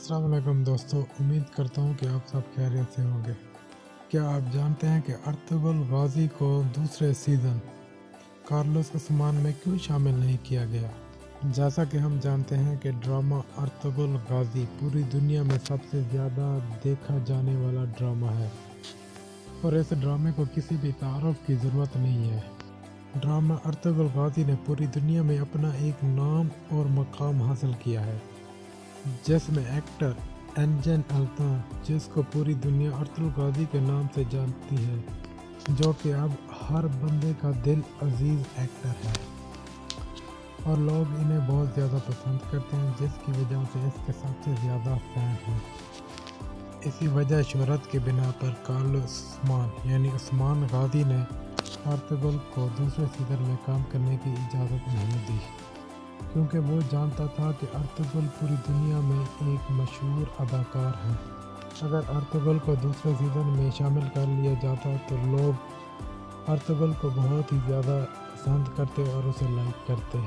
अस्सलाम वालेकुम दोस्तों, उम्मीद करता हूँ कि आप सब खैरियत से होंगे। क्या आप जानते हैं कि अर्तुगरुल गाजी को दूसरे सीज़न कार्लोस उस्मान में क्यों शामिल नहीं किया गया? जैसा कि हम जानते हैं कि ड्रामा अर्तुगरुल गाजी पूरी दुनिया में सबसे ज़्यादा देखा जाने वाला ड्रामा है और इस ड्रामे को किसी भी तारुफ की ज़रूरत नहीं है। ड्रामा अर्तुगरुल गाजी ने पूरी दुनिया में अपना एक नाम और मकाम हासिल किया है, जिसमें एक्टर एंजन अल्तान, जिसको पूरी दुनिया अर्तुगरुल गाजी के नाम से जानती है, जो कि अब हर बंदे का दिल अजीज़ एक्टर है और लोग इन्हें बहुत ज़्यादा पसंद करते हैं, जिसकी वजह से इसके सबसे ज़्यादा फ़ैन हैं। इसी वजह शोहरत के बिना पर कार्लोस उस्मान यानी उस्मान गाजी ने अर्तुगरुल को दूसरे सीज़न में काम करने की इजाज़त नहीं दी, क्योंकि वो जानता था कि अर्तुगरुल पूरी दुनिया में एक मशहूर अदाकार है। अगर अर्तुगरुल को दूसरे सीज़न में शामिल कर लिया जाता तो लोग अर्तुगरुल को बहुत ही ज़्यादा पसंद करते और उसे लाइक करते।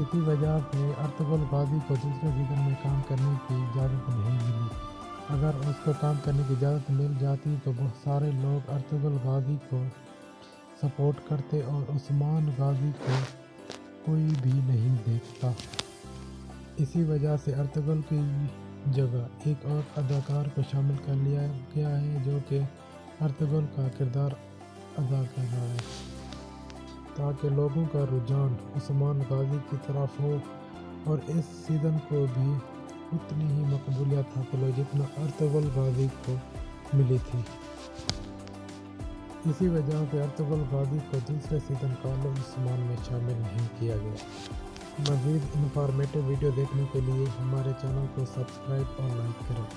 इसी वजह से अर्तुगरुल गाजी को दूसरे सीज़न में काम करने की इजाज़त नहीं मिली। अगर उसको काम करने की इजाज़त मिल जाती तो बहुत सारे लोग अर्तुगरुल गाजी को सपोर्ट करते और उस्मान गाजी को कोई भी नहीं देखता। इसी वजह से अर्तुगरुल की जगह एक और अदाकार को शामिल कर लिया गया है, जो कि अर्तुगरुल का किरदार अदा कर रहा है, ताकि लोगों का रुझान उस्मान गाजी की तरफ हो और इस सीज़न को भी उतनी ही मकबूलियत हासिल हो जितना अर्तुगरुल गाजी को मिली थी। इसी वजह से अर्तुगरुल गाजी को दूसरे सीज़न कार्लोस उस्मान में शामिल नहीं किया गया। मज़ीद इन्फॉर्मेटिव वीडियो देखने के लिए हमारे चैनल को सब्सक्राइब और लाइक करें।